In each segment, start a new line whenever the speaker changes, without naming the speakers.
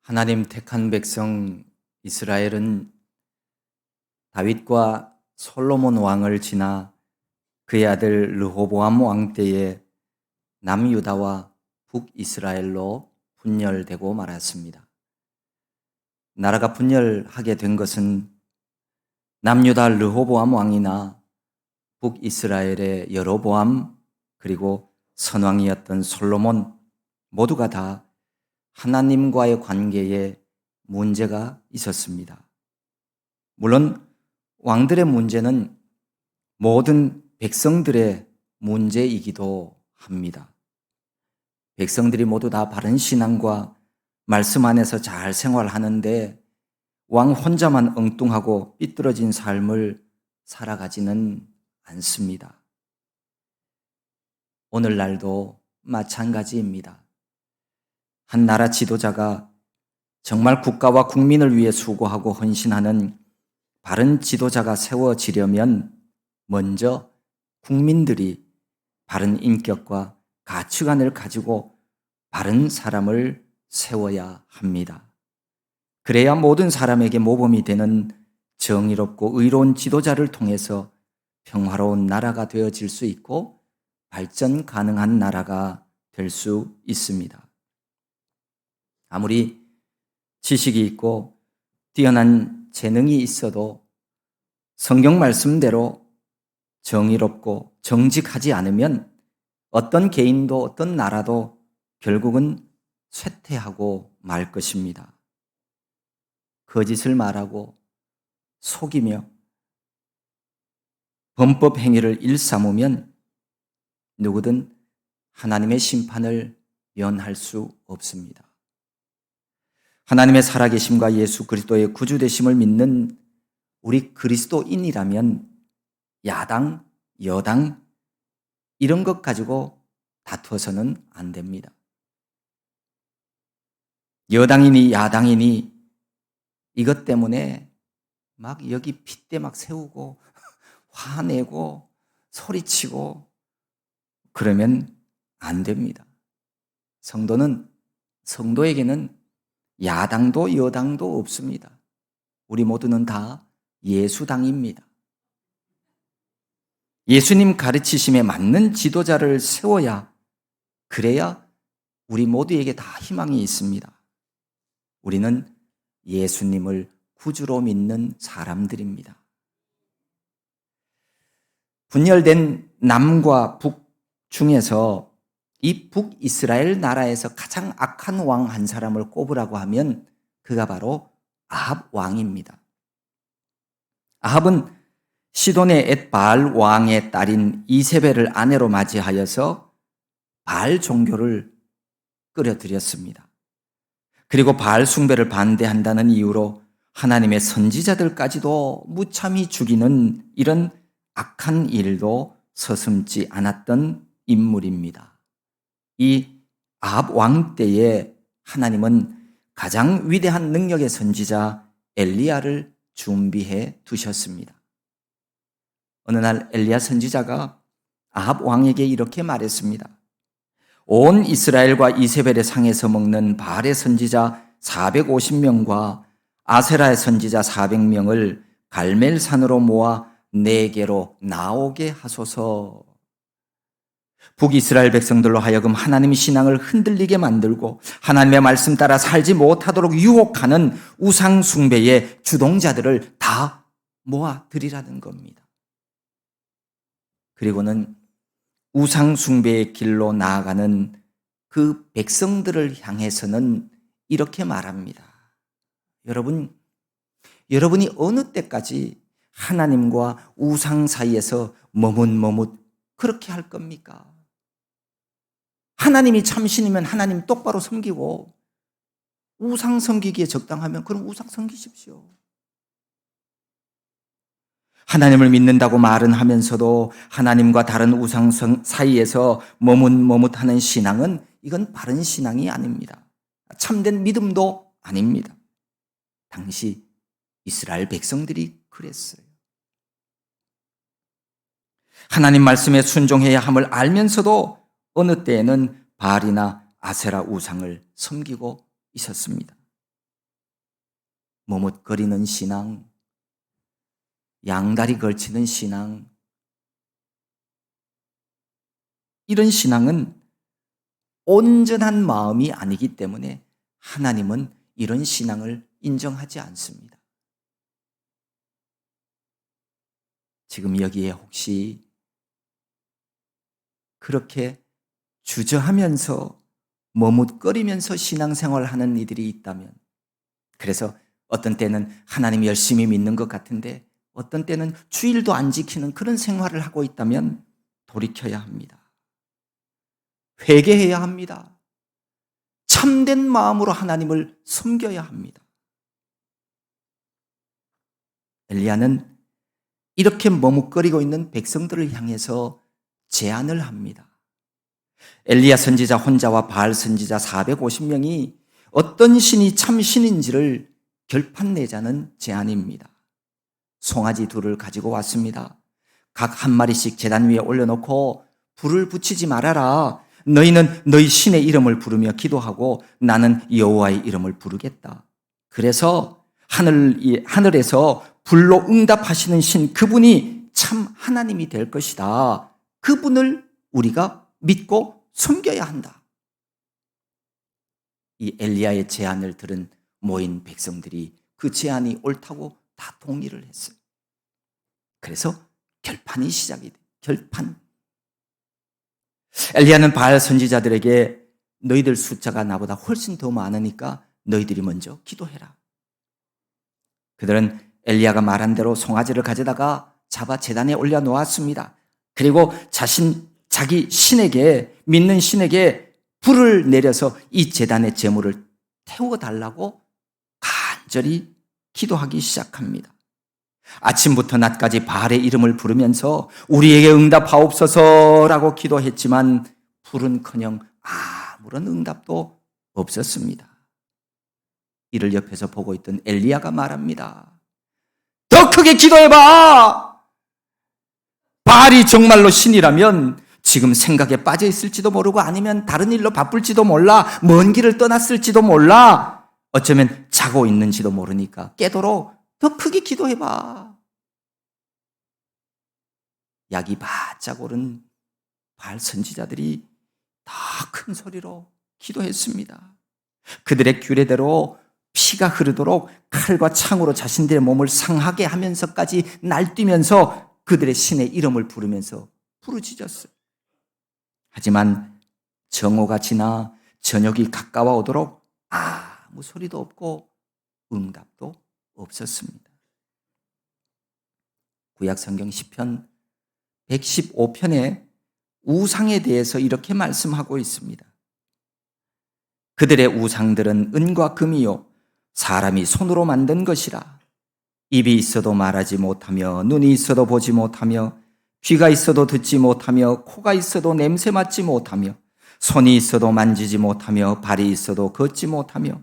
하나님 택한 백성 이스라엘은 다윗과 솔로몬 왕을 지나 그의 아들 르호보암 왕 때에 남유다와 북이스라엘로 분열되고 말았습니다. 나라가 분열하게 된 것은 남유다 르호보암 왕이나 북이스라엘의 여로보암 그리고 선왕이었던 솔로몬 모두가 다 하나님과의 관계에 문제가 있었습니다. 물론 왕들의 문제는 모든 백성들의 문제이기도 합니다. 백성들이 모두 다 바른 신앙과 말씀 안에서 잘 생활하는데 왕 혼자만 엉뚱하고 삐뚤어진 삶을 살아가지는 않습니다. 오늘날도 마찬가지입니다. 한 나라 지도자가 정말 국가와 국민을 위해 수고하고 헌신하는 바른 지도자가 세워지려면 먼저 국민들이 바른 인격과 가치관을 가지고 바른 사람을 세워야 합니다. 그래야 모든 사람에게 모범이 되는 정의롭고 의로운 지도자를 통해서 평화로운 나라가 되어질 수 있고 발전 가능한 나라가 될 수 있습니다. 아무리 지식이 있고 뛰어난 재능이 있어도 성경 말씀대로 정의롭고 정직하지 않으면 어떤 개인도 어떤 나라도 결국은 쇠퇴하고 말 것입니다. 거짓을 말하고 속이며 범법 행위를 일삼으면 누구든 하나님의 심판을 면할 수 없습니다. 하나님의 살아계심과 예수 그리스도의 구주되심을 믿는 우리 그리스도인이라면 야당, 여당 이런 것 가지고 다투어서는 안 됩니다. 여당이니 야당이니 이것 때문에 막 여기 핏대 막 세우고 화내고 소리치고 그러면 안 됩니다. 성도에게는 야당도 여당도 없습니다. 우리 모두는 다 예수당입니다. 예수님 가르치심에 맞는 지도자를 세워야 그래야 우리 모두에게 다 희망이 있습니다. 우리는 예수님을 구주로 믿는 사람들입니다. 분열된 남과 북 중에서 이 북이스라엘 나라에서 가장 악한 왕 한 사람을 꼽으라고 하면 그가 바로 아합 왕입니다. 아합은 시돈의 엣 바알 왕의 딸인 이세벨을 아내로 맞이하여서 바알 종교를 끌어들였습니다. 그리고 바알 숭배를 반대한다는 이유로 하나님의 선지자들까지도 무참히 죽이는 이런 악한 일도 서슴지 않았던 인물입니다. 이 아합 왕 때에 하나님은 가장 위대한 능력의 선지자 엘리야를 준비해 두셨습니다. 어느 날 엘리야 선지자가 아합 왕에게 이렇게 말했습니다. 온 이스라엘과 이세벨의 상에서 먹는 바알의 선지자 450명과 아세라의 선지자 400명을 갈멜산으로 모아 내게로 나오게 하소서. 북이스라엘 백성들로 하여금 하나님의 신앙을 흔들리게 만들고 하나님의 말씀 따라 살지 못하도록 유혹하는 우상 숭배의 주동자들을 다 모아드리라는 겁니다. 그리고는 우상 숭배의 길로 나아가는 그 백성들을 향해서는 이렇게 말합니다. 여러분이 어느 때까지 하나님과 우상 사이에서 머뭇머뭇 그렇게 할 겁니까? 하나님이 참신이면 하나님 똑바로 섬기고 우상 섬기기에 적당하면 그럼 우상 섬기십시오. 하나님을 믿는다고 말은 하면서도 하나님과 다른 우상 사이에서 머뭇머뭇하는 신앙은 이건 바른 신앙이 아닙니다. 참된 믿음도 아닙니다. 당시 이스라엘 백성들이 그랬어요. 하나님 말씀에 순종해야 함을 알면서도 어느 때에는 바알이나 아세라 우상을 섬기고 있었습니다. 머뭇거리는 신앙, 양다리 걸치는 신앙, 이런 신앙은 온전한 마음이 아니기 때문에 하나님은 이런 신앙을 인정하지 않습니다. 지금 여기에 혹시 그렇게 주저하면서 머뭇거리면서 신앙생활을 하는 이들이 있다면, 그래서 어떤 때는 하나님 열심히 믿는 것 같은데 어떤 때는 주일도 안 지키는 그런 생활을 하고 있다면 돌이켜야 합니다. 회개해야 합니다. 참된 마음으로 하나님을 섬겨야 합니다. 엘리야는 이렇게 머뭇거리고 있는 백성들을 향해서 제안을 합니다. 엘리야 선지자 혼자와 바알 선지자 450명이 어떤 신이 참 신인지를 결판내자는 제안입니다. 송아지 둘을 가지고 왔습니다. 각 한 마리씩 제단 위에 올려놓고 불을 붙이지 말아라. 너희는 너희 신의 이름을 부르며 기도하고 나는 여호와의 이름을 부르겠다. 그래서 하늘에서 불로 응답하시는 신, 그분이 참 하나님이 될 것이다. 그분을 우리가 믿고 섬겨야 한다. 이 엘리야의 제안을 들은 모인 백성들이 그 제안이 옳다고 다 동의를 했어요. 그래서 결판이 시작이 돼요. 결판. 엘리야는 바알 선지자들에게 너희들 숫자가 나보다 훨씬 더 많으니까 너희들이 먼저 기도해라. 그들은 엘리야가 말한 대로 송아지를 가져다가 잡아 제단에 올려놓았습니다. 그리고 자기 신에게, 믿는 신에게 불을 내려서 이 제단의 제물을 태워달라고 간절히 기도하기 시작합니다. 아침부터 낮까지 바알의 이름을 부르면서 우리에게 응답하옵소서라고 기도했지만 불은커녕 아무런 응답도 없었습니다. 이를 옆에서 보고 있던 엘리야가 말합니다. 더 크게 기도해봐! 바알이 정말로 신이라면 지금 생각에 빠져 있을지도 모르고 아니면 다른 일로 바쁠지도 몰라, 먼 길을 떠났을지도 몰라, 어쩌면 자고 있는지도 모르니까 깨도록 더 크게 기도해봐. 약이 바짝 오른 바알 선지자들이 더 큰 소리로 기도했습니다. 그들의 규례대로 피가 흐르도록 칼과 창으로 자신들의 몸을 상하게 하면서까지 날뛰면서 그들의 신의 이름을 부르면서 부르짖었어요. 하지만 정오가 지나 저녁이 가까워 오도록 아무 소리도 없고 응답도 없었습니다. 구약 성경 시편 115편에 우상에 대해서 이렇게 말씀하고 있습니다. 그들의 우상들은 은과 금이요 사람이 손으로 만든 것이라. 입이 있어도 말하지 못하며 눈이 있어도 보지 못하며 귀가 있어도 듣지 못하며 코가 있어도 냄새 맡지 못하며 손이 있어도 만지지 못하며 발이 있어도 걷지 못하며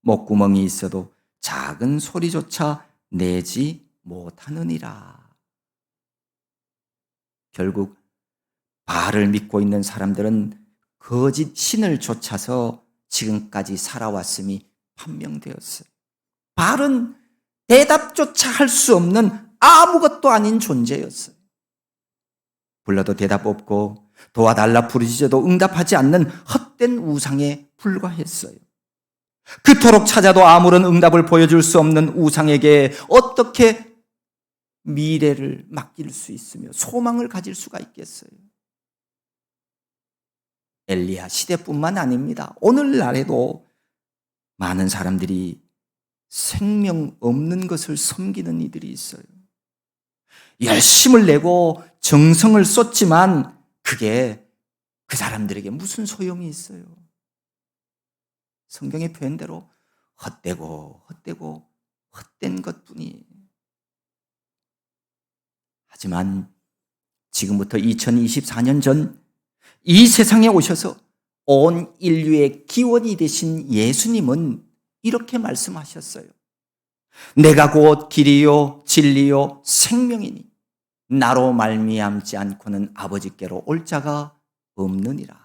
목구멍이 있어도 작은 소리조차 내지 못하느니라. 결국 바알을 믿고 있는 사람들은 거짓 신을 쫓아서 지금까지 살아왔음이 판명되었어요. 바알은 대답조차 할 수 없는 아무것도 아닌 존재였어요. 불러도 대답 없고 도와달라 부르짖어도 응답하지 않는 헛된 우상에 불과했어요. 그토록 찾아도 아무런 응답을 보여줄 수 없는 우상에게 어떻게 미래를 맡길 수 있으며 소망을 가질 수가 있겠어요? 엘리야 시대뿐만 아닙니다. 오늘날에도 많은 사람들이 생명 없는 것을 섬기는 이들이 있어요. 열심을 내고 정성을 쏟지만 그게 그 사람들에게 무슨 소용이 있어요? 성경의 표현대로 헛되고 헛된 것뿐이에요. 하지만 지금부터 2024년 전 이 세상에 오셔서 온 인류의 기원이 되신 예수님은 이렇게 말씀하셨어요. 내가 곧 길이요 진리요 생명이니 나로 말미암지 않고는 아버지께로 올 자가 없느니라.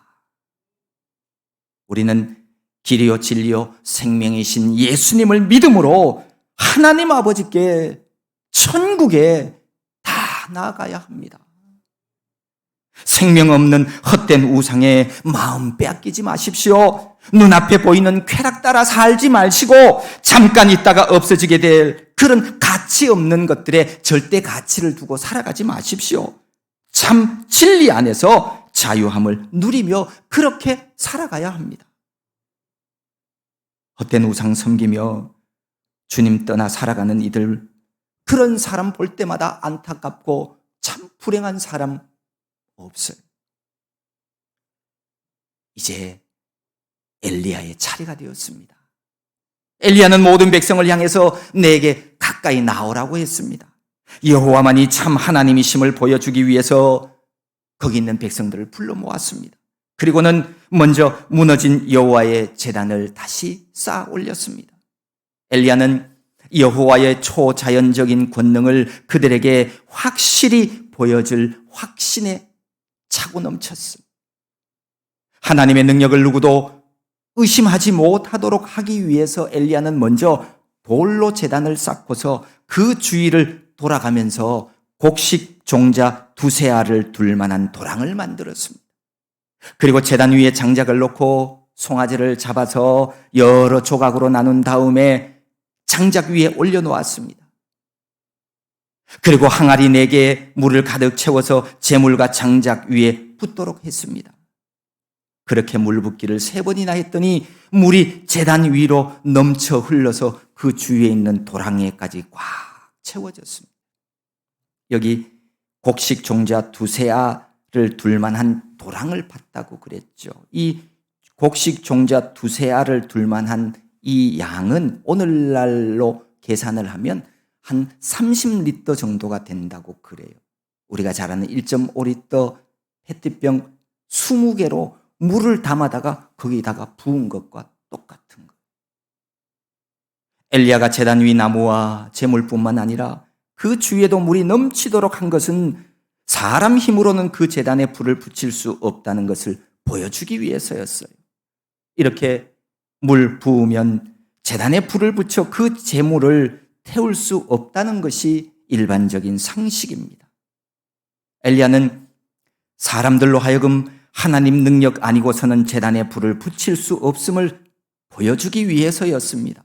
우리는 길이요 진리요 생명이신 예수님을 믿음으로 하나님 아버지께 천국에 다 나아가야 합니다. 생명 없는 헛된 우상에 마음 빼앗기지 마십시오. 눈앞에 보이는 쾌락 따라 살지 마시고 잠깐 있다가 없어지게 될 그런 가치 없는 것들에 절대 가치를 두고 살아가지 마십시오. 참 진리 안에서 자유함을 누리며 그렇게 살아가야 합니다. 헛된 우상 섬기며 주님 떠나 살아가는 이들, 그런 사람 볼 때마다 안타깝고 참 불행한 사람 없어요. 이제 엘리야의 차례가 되었습니다. 엘리야는 모든 백성을 향해서 내게 가까이 나오라고 했습니다. 여호와만이 참 하나님이심을 보여주기 위해서 거기 있는 백성들을 불러 모았습니다. 그리고는 먼저 무너진 여호와의 제단을 다시 쌓아 올렸습니다. 엘리야는 여호와의 초자연적인 권능을 그들에게 확실히 보여줄 확신에 차고 넘쳤습니다. 하나님의 능력을 누구도 의심하지 못하도록 하기 위해서 엘리야는 먼저 돌로 제단을 쌓고서 그 주위를 돌아가면서 곡식 종자 두세 알을 둘 만한 도랑을 만들었습니다. 그리고 제단 위에 장작을 놓고 송아지를 잡아서 여러 조각으로 나눈 다음에 장작 위에 올려놓았습니다. 그리고 항아리 4개에 물을 가득 채워서 제물과 장작 위에 붓도록 했습니다. 그렇게 물 붓기를 3번이나 했더니 물이 제단 위로 넘쳐 흘러서 그 주위에 있는 도랑에까지 꽉 채워졌습니다. 여기 곡식 종자 두세 알을 둘만한 도랑을 팠다고 그랬죠. 이 곡식 종자 두세 알을 둘만한 이 양은 오늘날로 계산을 하면 한 30리터 정도가 된다고 그래요. 우리가 잘 아는 1.5리터 페트병 20개로 물을 담아다가 거기다가 부은 것과 똑같은 것. 엘리야가 제단 위 나무와 제물뿐만 아니라 그 주위에도 물이 넘치도록 한 것은 사람 힘으로는 그 제단에 불을 붙일 수 없다는 것을 보여주기 위해서였어요. 이렇게 물 부으면 제단에 불을 붙여 그 제물을 태울 수 없다는 것이 일반적인 상식입니다. 엘리야는 사람들로 하여금 하나님 능력 아니고서는 제단에 불을 붙일 수 없음을 보여주기 위해서였습니다.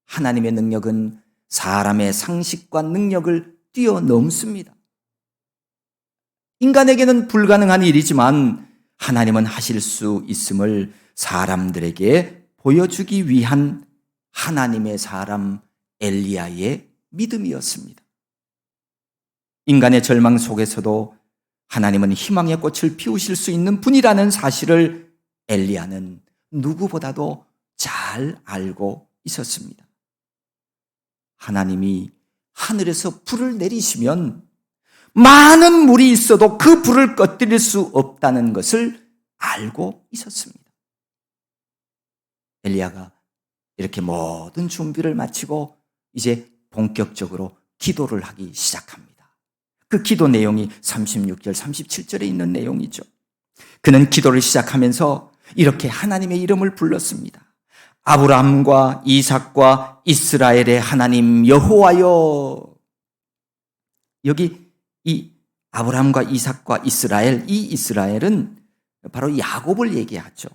하나님의 능력은 사람의 상식과 능력을 뛰어넘습니다. 인간에게는 불가능한 일이지만 하나님은 하실 수 있음을 사람들에게 보여주기 위한 하나님의 사람 엘리야의 믿음이었습니다. 인간의 절망 속에서도 하나님은 희망의 꽃을 피우실 수 있는 분이라는 사실을 엘리야는 누구보다도 잘 알고 있었습니다. 하나님이 하늘에서 불을 내리시면 많은 물이 있어도 그 불을 꺼뜨릴 수 없다는 것을 알고 있었습니다. 엘리야가 이렇게 모든 준비를 마치고 이제 본격적으로 기도를 하기 시작합니다. 그 기도 내용이 36절, 37절에 있는 내용이죠. 그는 기도를 시작하면서 이렇게 하나님의 이름을 불렀습니다. 아브라함과 이삭과 이스라엘의 하나님 여호와여. 여기 이 아브라함과 이삭과 이스라엘, 이 이스라엘은 바로 야곱을 얘기하죠.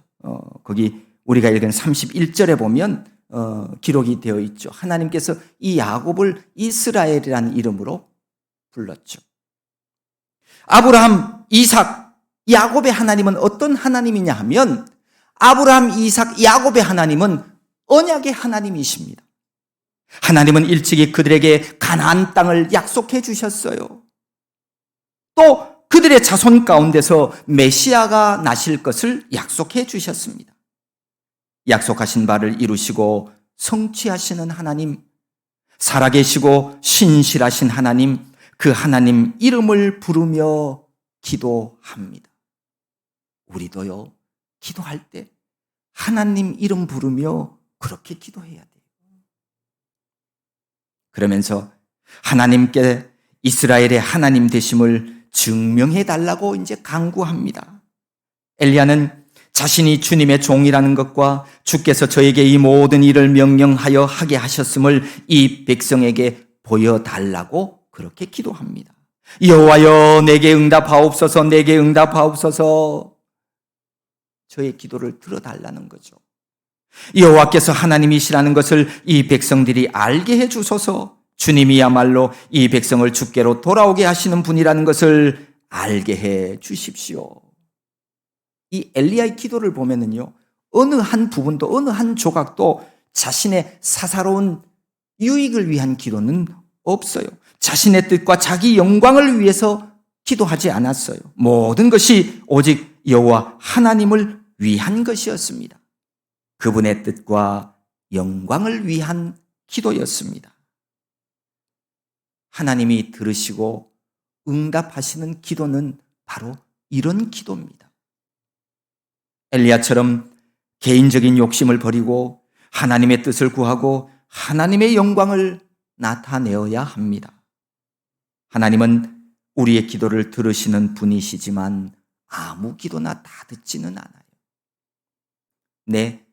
거기 우리가 읽은 31절에 보면 기록이 되어 있죠. 하나님께서 이 야곱을 이스라엘이라는 이름으로 불렀죠. 아브라함, 이삭, 야곱의 하나님은 어떤 하나님이냐 하면 아브라함, 이삭, 야곱의 하나님은 언약의 하나님이십니다. 하나님은 일찍이 그들에게 가나안 땅을 약속해 주셨어요. 또 그들의 자손 가운데서 메시아가 나실 것을 약속해 주셨습니다. 약속하신 바를 이루시고 성취하시는 하나님, 살아계시고 신실하신 하나님, 그 하나님 이름을 부르며 기도합니다. 우리도요, 기도할 때 하나님 이름 부르며 그렇게 기도해야 돼요. 그러면서 하나님께 이스라엘의 하나님 되심을 증명해 달라고 이제 간구합니다. 엘리야는 자신이 주님의 종이라는 것과 주께서 저에게 이 모든 일을 명령하여 하게 하셨음을 이 백성에게 보여달라고 그렇게 기도합니다. 여호와여 내게 응답하옵소서, 내게 응답하옵소서. 저의 기도를 들어달라는 거죠. 여호와께서 하나님이시라는 것을 이 백성들이 알게 해주소서. 주님이야말로 이 백성을 주께로 돌아오게 하시는 분이라는 것을 알게 해 주십시오. 이 엘리야의 기도를 보면은요, 어느 한 부분도 어느 한 조각도 자신의 사사로운 유익을 위한 기도는 없어요. 자신의 뜻과 자기 영광을 위해서 기도하지 않았어요. 모든 것이 오직 여호와 하나님을 위한 것이었습니다. 그분의 뜻과 영광을 위한 기도였습니다. 하나님이 들으시고 응답하시는 기도는 바로 이런 기도입니다. 엘리야처럼 개인적인 욕심을 버리고 하나님의 뜻을 구하고 하나님의 영광을 나타내어야 합니다. 하나님은 우리의 기도를 들으시는 분이시지만 아무 기도나 다 듣지는 않아요. 내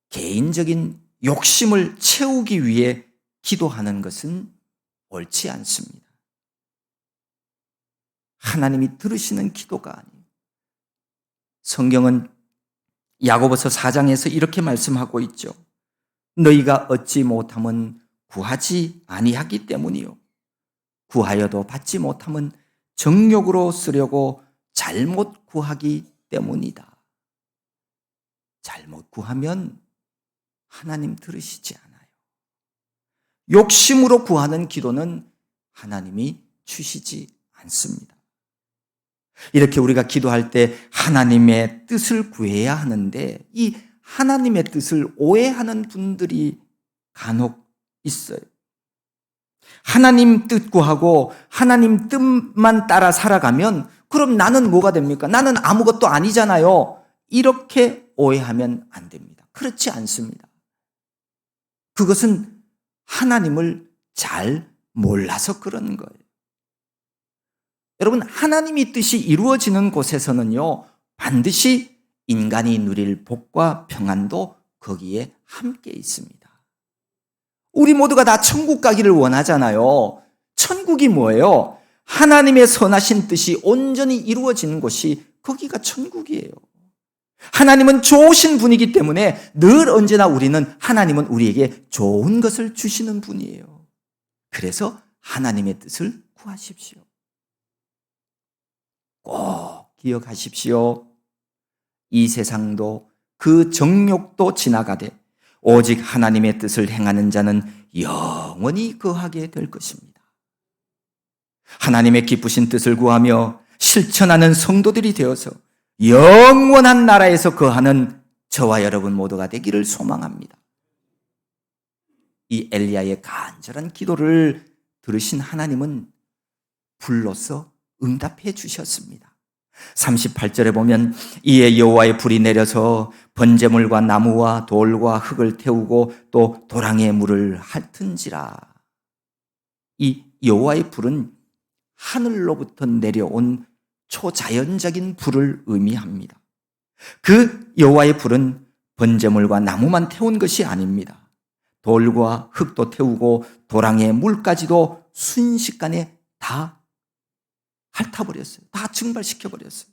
개인적인 욕심을 채우기 위해 기도하는 것은 옳지 않습니다. 하나님이 들으시는 기도가 아니에요. 성경은 야고보서 4장에서 이렇게 말씀하고 있죠. 너희가 얻지 못함은 구하지 아니하기 때문이요. 구하여도 받지 못함은 정욕으로 쓰려고 잘못 구하기 때문이다. 잘못 구하면 하나님 들으시지 않아요. 욕심으로 구하는 기도는 하나님이 주시지 않습니다. 이렇게 우리가 기도할 때 하나님의 뜻을 구해야 하는데 이 하나님의 뜻을 오해하는 분들이 간혹 있어요. 하나님 뜻 구하고 하나님 뜻만 따라 살아가면 그럼 나는 뭐가 됩니까? 나는 아무것도 아니잖아요. 이렇게 오해하면 안 됩니다. 그렇지 않습니다. 그것은 하나님을 잘 몰라서 그런 거예요. 여러분, 하나님의 뜻이 이루어지는 곳에서는요, 반드시 인간이 누릴 복과 평안도 거기에 함께 있습니다. 우리 모두가 다 천국 가기를 원하잖아요. 천국이 뭐예요? 하나님의 선하신 뜻이 온전히 이루어지는 곳이 거기가 천국이에요. 하나님은 좋으신 분이기 때문에 늘 언제나 우리는 하나님은 우리에게 좋은 것을 주시는 분이에요. 그래서 하나님의 뜻을 구하십시오. 꼭 기억하십시오. 이 세상도 그 정욕도 지나가되 오직 하나님의 뜻을 행하는 자는 영원히 거하게 될 것입니다. 하나님의 기쁘신 뜻을 구하며 실천하는 성도들이 되어서 영원한 나라에서 거하는 저와 여러분 모두가 되기를 소망합니다. 이 엘리야의 간절한 기도를 들으신 하나님은 불로써 응답해 주셨습니다. 38절에 보면 이에 여호와의 불이 내려서 번제물과 나무와 돌과 흙을 태우고 또 도랑의 물을 핥은지라. 이 여호와의 불은 하늘로부터 내려온 초자연적인 불을 의미합니다. 그 여호와의 불은 번제물과 나무만 태운 것이 아닙니다. 돌과 흙도 태우고 도랑의 물까지도 순식간에 다 핥아버렸어요. 다 증발시켜버렸어요.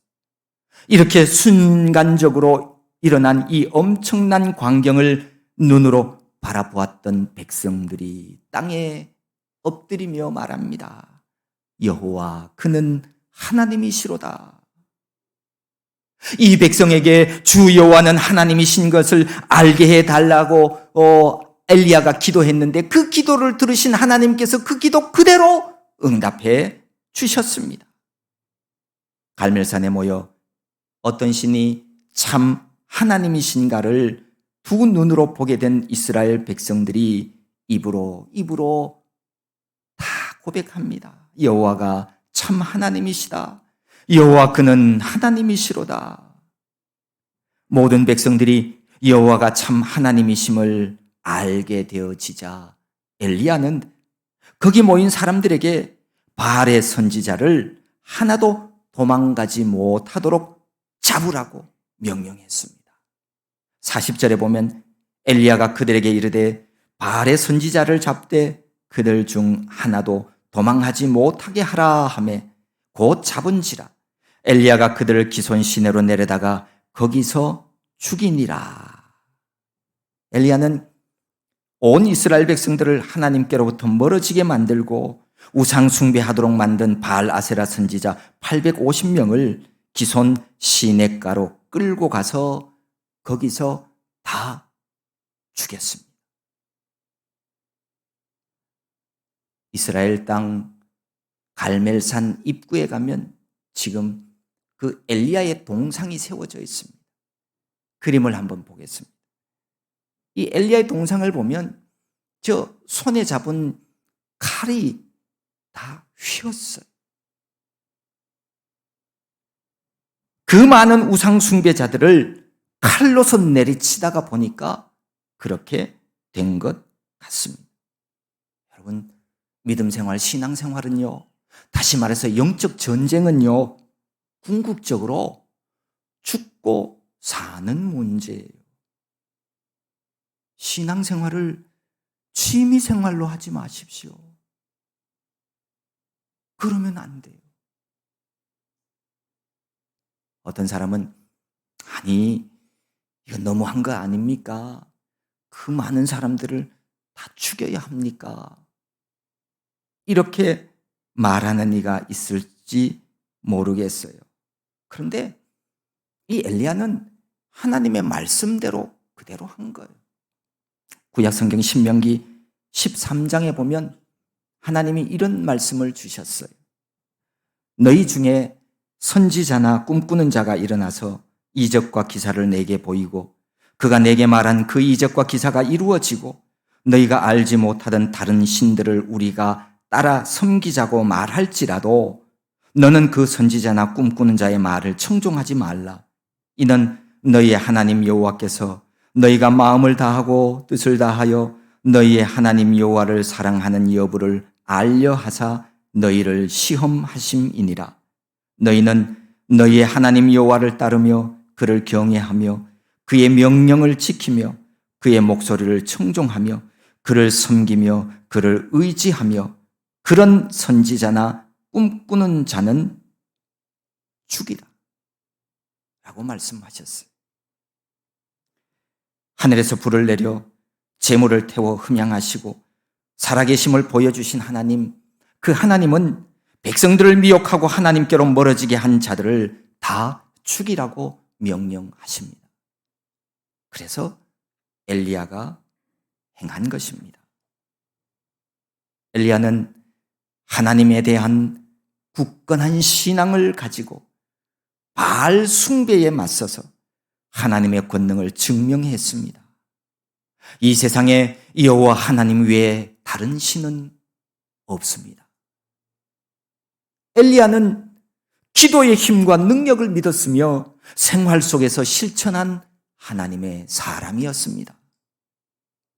이렇게 순간적으로 일어난 이 엄청난 광경을 눈으로 바라보았던 백성들이 땅에 엎드리며 말합니다. 여호와 그는 하나님이시로다. 이 백성에게 주 여호와는 하나님이신 것을 알게 해달라고 엘리야가 기도했는데 그 기도를 들으신 하나님께서 그 기도 그대로 응답해 주셨습니다. 갈멜산에 모여 어떤 신이 참 하나님이신가를 두 눈으로 보게 된 이스라엘 백성들이 입으로 다 고백합니다. 여호와가 참 하나님이시다. 여호와 그는 하나님이시로다. 모든 백성들이 여호와가 참 하나님이심을 알게 되어지자 엘리야는 거기 모인 사람들에게 바알의 선지자를 하나도 도망가지 못하도록 잡으라고 명령했습니다. 40절에 보면 엘리야가 그들에게 이르되 바알의 선지자를 잡되 그들 중 하나도 도망하지 못하게 하라 하매 곧 잡은지라. 엘리야가 그들을 기손 시내로 내려다가 거기서 죽이니라. 엘리야는 온 이스라엘 백성들을 하나님께로부터 멀어지게 만들고 우상 숭배하도록 만든 바알 아세라 선지자 850명을 기손 시냇가로 끌고 가서 거기서 다 죽였습니다. 이스라엘 땅 갈멜산 입구에 가면 지금 그 엘리야의 동상이 세워져 있습니다. 그림을 한번 보겠습니다. 이 엘리야의 동상을 보면 저 손에 잡은 칼이 다 휘었어요. 그 많은 우상 숭배자들을 칼로서 내리치다가 보니까 그렇게 된 것 같습니다. 여러분, 믿음 생활, 신앙 생활은요, 다시 말해서 영적 전쟁은요, 궁극적으로 죽고 사는 문제예요. 신앙 생활을 취미 생활로 하지 마십시오. 그러면 안 돼요. 어떤 사람은 아니, 이거 너무한 거 아닙니까? 그 많은 사람들을 다 죽여야 합니까? 이렇게 말하는 이가 있을지 모르겠어요. 그런데 이 엘리야는 하나님의 말씀대로 그대로 한 거예요. 구약성경 신명기 13장에 보면 하나님이 이런 말씀을 주셨어요. 너희 중에 선지자나 꿈꾸는 자가 일어나서 이적과 기사를 내게 보이고 그가 내게 말한 그 이적과 기사가 이루어지고 너희가 알지 못하던 다른 신들을 우리가 따라 섬기자고 말할지라도 너는 그 선지자나 꿈꾸는 자의 말을 청종하지 말라. 이는 너희의 하나님 여호와께서 너희가 마음을 다하고 뜻을 다하여 너희의 하나님 여호와를 사랑하는 여부를 알려하사 너희를 시험하심이니라. 너희는 너희의 하나님 여호와를 따르며 그를 경외하며 그의 명령을 지키며 그의 목소리를 청종하며 그를 섬기며 그를 의지하며 그런 선지자나 꿈꾸는 자는 죽이라 라고 말씀하셨어요. 하늘에서 불을 내려 재물을 태워 흠양하시고 살아계심을 보여주신 하나님, 그 하나님은 백성들을 미혹하고 하나님께로 멀어지게 한 자들을 다 죽이라고 명령하십니다. 그래서 엘리야가 행한 것입니다. 엘리야는 하나님에 대한 굳건한 신앙을 가지고 바알 숭배에 맞서서 하나님의 권능을 증명했습니다. 이 세상에 여호와 하나님 외에 다른 신은 없습니다. 엘리야는 기도의 힘과 능력을 믿었으며 생활 속에서 실천한 하나님의 사람이었습니다.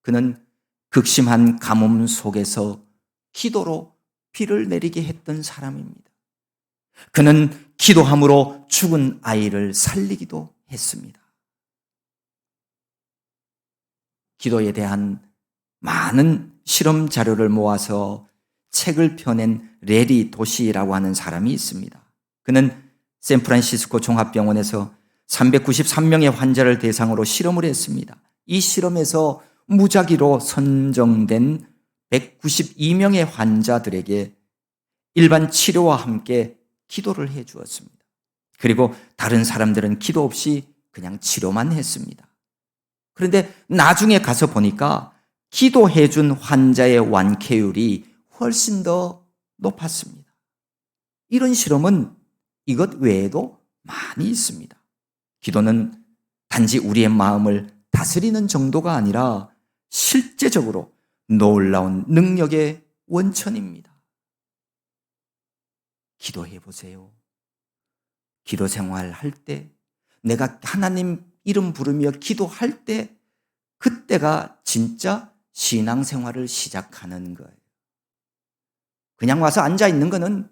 그는 극심한 가뭄 속에서 기도로 비를 내리게 했던 사람입니다. 그는 기도함으로 죽은 아이를 살리기도 했습니다. 기도에 대한 많은 실험 자료를 모아서 책을 펴낸 레리 도시라고 하는 사람이 있습니다. 그는 샌프란시스코 종합병원에서 393명의 환자를 대상으로 실험을 했습니다. 이 실험에서 무작위로 선정된 192명의 환자들에게 일반 치료와 함께 기도를 해 주었습니다. 그리고 다른 사람들은 기도 없이 그냥 치료만 했습니다. 그런데 나중에 가서 보니까 기도해 준 환자의 완쾌율이 훨씬 더 높았습니다. 이런 실험은 이것 외에도 많이 있습니다. 기도는 단지 우리의 마음을 다스리는 정도가 아니라 실제적으로 놀라운 능력의 원천입니다. 기도해 보세요. 기도 생활할 때, 내가 하나님 이름 부르며 기도할 때, 그때가 진짜 신앙생활을 시작하는 거예요. 그냥 와서 앉아 있는 거는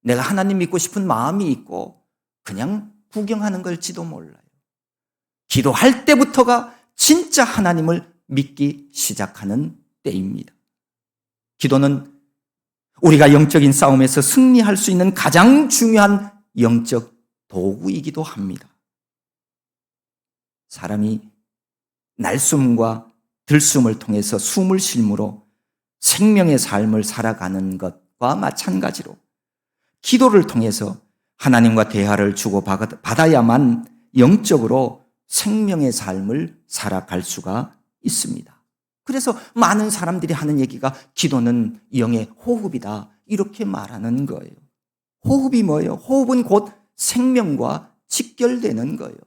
내가 하나님 믿고 싶은 마음이 있고 그냥 구경하는 걸지도 몰라요. 기도할 때부터가 진짜 하나님을 믿기 시작하는 때입니다. 기도는 우리가 영적인 싸움에서 승리할 수 있는 가장 중요한 영적 도구이기도 합니다. 사람이 날숨과 들숨을 통해서 숨을 쉼으로 생명의 삶을 살아가는 것과 마찬가지로 기도를 통해서 하나님과 대화를 주고받아야만 영적으로 생명의 삶을 살아갈 수가 있습니다. 그래서 많은 사람들이 하는 얘기가 기도는 영의 호흡이다 이렇게 말하는 거예요. 호흡이 뭐예요? 호흡은 곧 생명과 직결되는 거예요.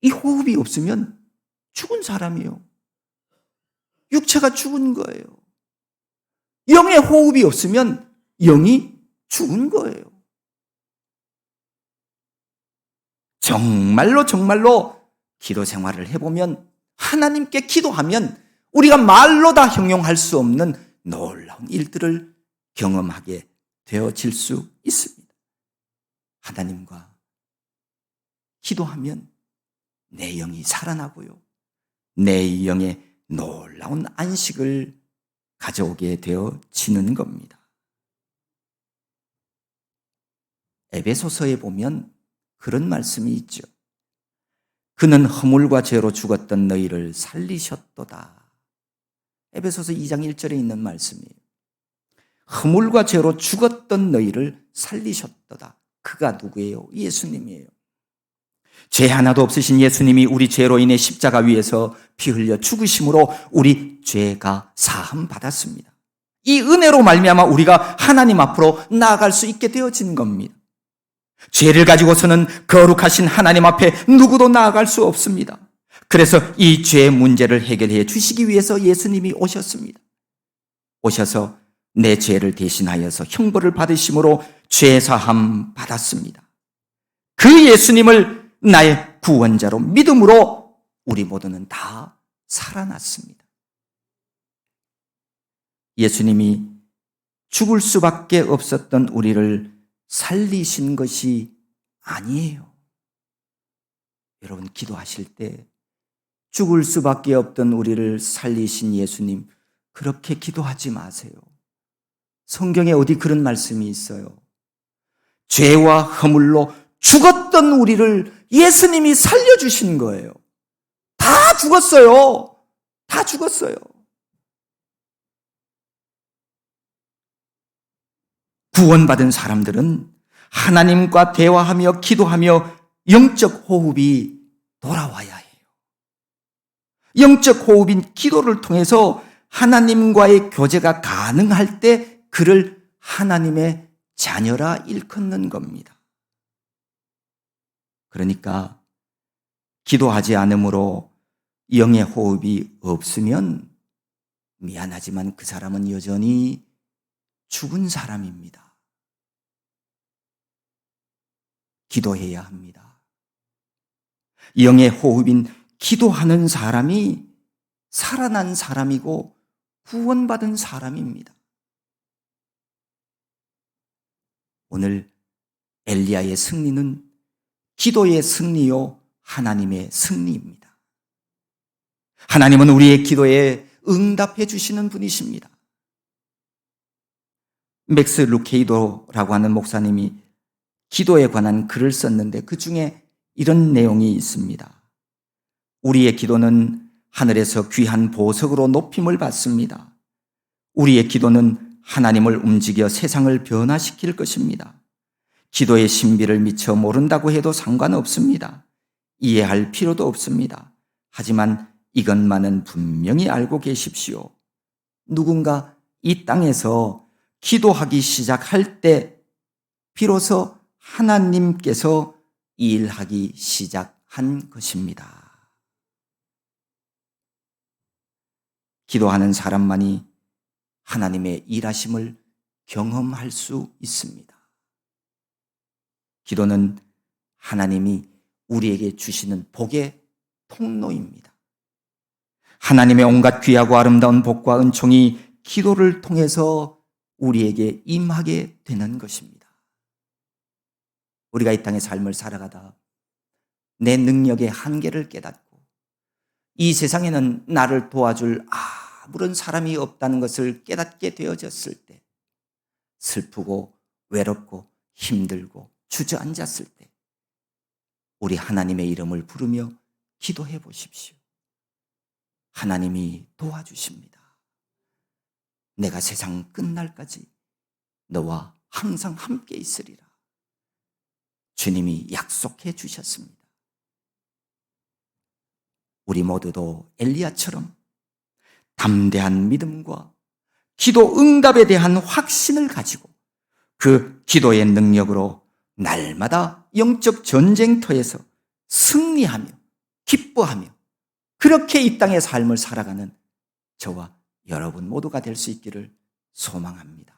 이 호흡이 없으면 죽은 사람이에요. 육체가 죽은 거예요. 영의 호흡이 없으면 영이 죽은 거예요. 정말로 기도 생활을 해보면 하나님께 기도하면 우리가 말로 다 형용할 수 없는 놀라운 일들을 경험하게 되어질 수 있습니다. 하나님과 기도하면 내 영이 살아나고요. 내 영에 놀라운 안식을 가져오게 되어지는 겁니다. 에베소서에 보면 그런 말씀이 있죠. 그는 허물과 죄로 죽었던 너희를 살리셨도다. 에베소서 2장 1절에 있는 말씀이에요. 허물과 죄로 죽었던 너희를 살리셨도다. 그가 누구예요? 예수님이에요. 죄 하나도 없으신 예수님이 우리 죄로 인해 십자가 위에서 피 흘려 죽으심으로 우리 죄가 사함 받았습니다. 이 은혜로 말미암아 우리가 하나님 앞으로 나아갈 수 있게 되어진 겁니다. 죄를 가지고서는 거룩하신 하나님 앞에 누구도 나아갈 수 없습니다. 그래서 이 죄의 문제를 해결해 주시기 위해서 예수님이 오셨습니다. 오셔서 내 죄를 대신하여서 형벌을 받으심으로 죄 사함 받았습니다. 그 예수님을 나의 구원자로 믿음으로 우리 모두는 다 살아났습니다. 예수님이 죽을 수밖에 없었던 우리를 살리신 것이 아니에요. 여러분 기도하실 때 죽을 수밖에 없던 우리를 살리신 예수님 그렇게 기도하지 마세요. 성경에 어디 그런 말씀이 있어요. 죄와 허물로 죽었던 우리를 예수님이 살려주신 거예요. 다 죽었어요. 다 죽었어요. 구원받은 사람들은 하나님과 대화하며 기도하며 영적 호흡이 돌아와야 해요. 영적 호흡인 기도를 통해서 하나님과의 교제가 가능할 때 그를 하나님의 자녀라 일컫는 겁니다. 그러니까 기도하지 않으므로 영의 호흡이 없으면 미안하지만 그 사람은 여전히 죽은 사람입니다. 기도해야 합니다. 영의 호흡인 기도하는 사람이 살아난 사람이고 구원받은 사람입니다. 오늘 엘리야의 승리는 기도의 승리요 하나님의 승리입니다. 하나님은 우리의 기도에 응답해 주시는 분이십니다. 맥스 루케이도라고 하는 목사님이 기도에 관한 글을 썼는데 그 중에 이런 내용이 있습니다. 우리의 기도는 하늘에서 귀한 보석으로 높임을 받습니다. 우리의 기도는 하나님을 움직여 세상을 변화시킬 것입니다. 기도의 신비를 미처 모른다고 해도 상관없습니다. 이해할 필요도 없습니다. 하지만 이것만은 분명히 알고 계십시오. 누군가 이 땅에서 기도하기 시작할 때 비로소 하나님께서 일하기 시작한 것입니다. 기도하는 사람만이 하나님의 일하심을 경험할 수 있습니다. 기도는 하나님이 우리에게 주시는 복의 통로입니다. 하나님의 온갖 귀하고 아름다운 복과 은총이 기도를 통해서 우리에게 임하게 되는 것입니다. 우리가 이 땅의 삶을 살아가다 내 능력의 한계를 깨닫고 이 세상에는 나를 도와줄 아무런 사람이 없다는 것을 깨닫게 되어졌을 때, 슬프고 외롭고 힘들고 주저앉았을 때 우리 하나님의 이름을 부르며 기도해 보십시오. 하나님이 도와주십니다. 내가 세상 끝날까지 너와 항상 함께 있으리라. 주님이 약속해 주셨습니다. 우리 모두도 엘리야처럼 담대한 믿음과 기도 응답에 대한 확신을 가지고 그 기도의 능력으로 날마다 영적 전쟁터에서 승리하며 기뻐하며 그렇게 이 땅의 삶을 살아가는 저와 여러분 모두가 될 수 있기를 소망합니다.